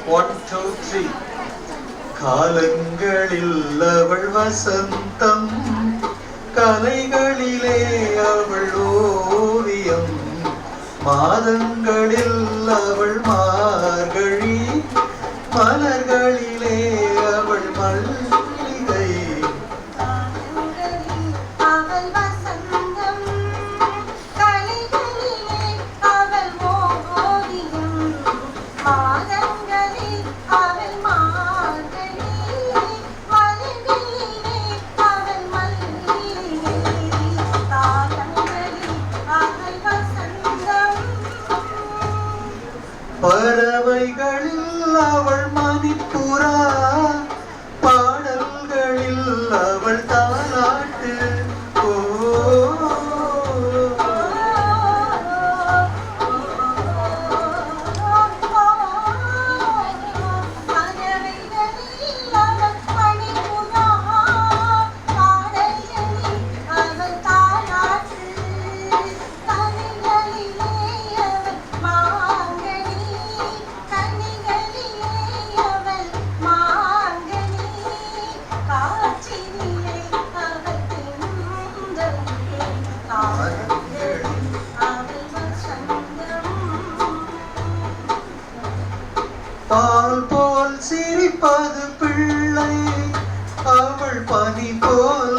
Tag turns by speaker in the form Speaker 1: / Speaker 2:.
Speaker 1: One, two, three. காலங்களில் அவள் வசந்தம், கலைகளிலே அவள் ஓவியம், மாதங்களில் அவள் மார்கழி, மலர்களிலே அவள் மல்லிகை. பறவைகளில் அவள் மணிப்புறா, பாடல்களில் அவள் தாலாட்டு. பால் போல் சிரிப்பது பிள்ளை, அவள் பனி போல்